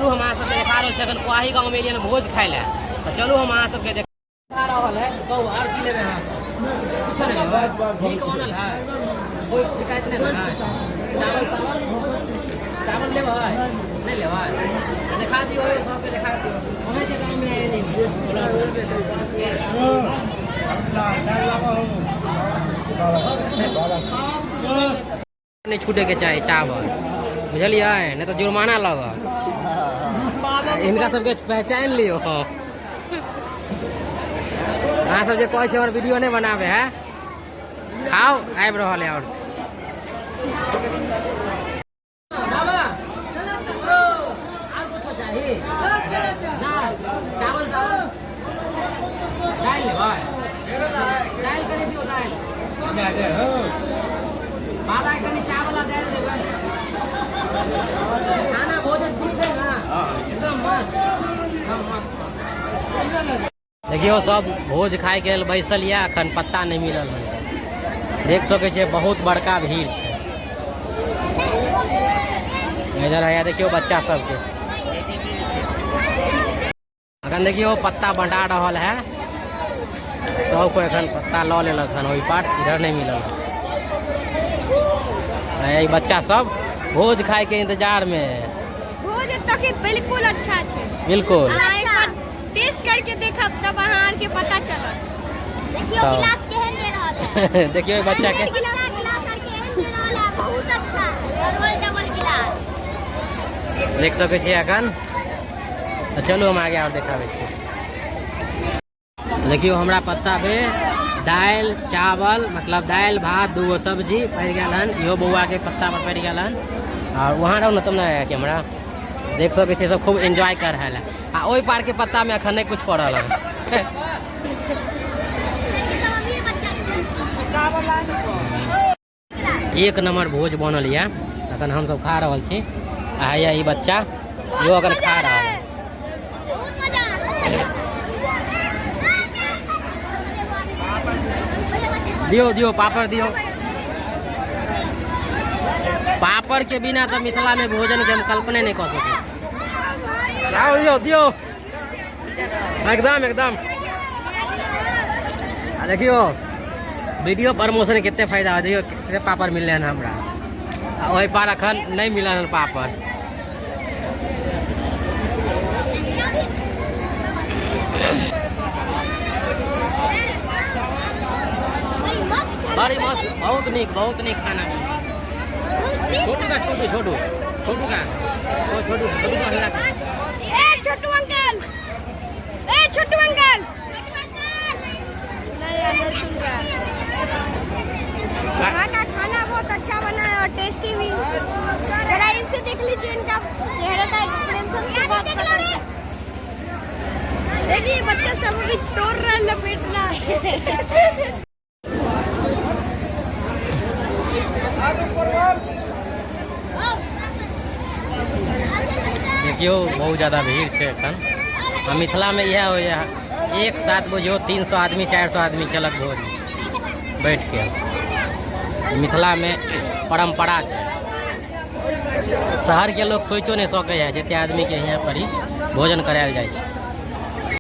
चलू हम अहाँ सबके देखा रहल छी अखन कोआही गाँव में एलियन भोज खाय लए तो चलू हम अहाँ सबके देखा रहल है। कहू और की लेबै अहाँ सब? कुछ नहीं बस ठीक बनल है, कोई शिकायत नहीं है। चावल चावल लेबै नहीं लेबै? देखा दियो सबके देखा दियो। हमें के गाँव में आए नहीं छूटे के चाही चावल, बुझलिए नहीं तो जुर्माना लगत। इनका सबके पहचान लियो। अहाँ सब जे कहै छै और वीडियो नहीं बनावे है, खाओ आबि रहल है। और चावल दाल लेबै? दाल कनि दियो, दाल बाबा कनि चावल आ दाल देबै। खाना भोजन ठीक है ना? एकदम मस्त एकदम मस्त। देखियो सब भोज खाए के बैसल या अखन पत्ता नहीं मिलल है। देख सके छे बहुत बड़का भीड़ है इधर है। देखियो बच्चा सबके अखन देखियो पत्ता बंटा रहल है। सब को अखन पत्ता ल लेलक हन, ओहि पार इधर नहीं मिलल है। बच्चा सब भोज खाए के इंतजार में है। भोज तक बिल्कुल अच्छा है, बिल्कुल टेस्ट करके देखब तब अहाँ के पता चलत। देखियो गिलास केहन दे रहल है। देखियो बच्चा के गिलास केहन दे रहल है, बहुत अच्छा डबल डबल गिलास देख सके छी अखन। तो चलो हम आगे और देखाबे छी। देखियो हमरा पत्ता पे दाल चावल मतलब दाल भात दूगो सब्जी पड़ गया हन। इहो बउआ के पत्ता पर पड़ गया हन। और वहाँ रहो न तब ना कैमरा देख सके छी सब खूब एंजॉय कर रहा है। आ ओई पार के पत्ता में अखन नहीं कुछ पड़ल है। एक नंबर भोज बनल या अखन हम सब खा रहल छी। आ या ई बच्चा यो अखन खा रहा है। दियो दियो पापड़ दियो। पापड़ के बिना तो मिथिला में भोजन के हम कल्पने नहीं कर सके। दियो दियो एकदम एकदम। देखियो वीडियो प्रमोशन कितने फायदा हो। देखियो कितने पापड़ मिल रहे हैं हमरा। वही पार अखन नहीं मिला है पापड़। बड़ी मस्त बहुत नीक खाना। छोटू का छोटू छोटू छोटू का छोटू छोटू का छोटू अंकल, छोटू अंकल यहाँ का खाना बहुत अच्छा बना है और टेस्टी भी। जरा इनसे देख लीजिए, इनका चेहरे का एक्सप्रेशन से बात कर रहे हैं। देखिए बच्चा सब भी तोड़ रहा है, लपेट रहा है। देखियो बहुत ज़्यादा भीड़ है अखन। मिथिला में यह हो जाए एक साथ बुझियो 300 आदमी 400 आदमी केलक भोज बैठ के। मिथिला में परंपरा है। शहर के लोग सोचो नहीं सके है जितने आदमी के यहाँ पर ही भोजन करायल जाए।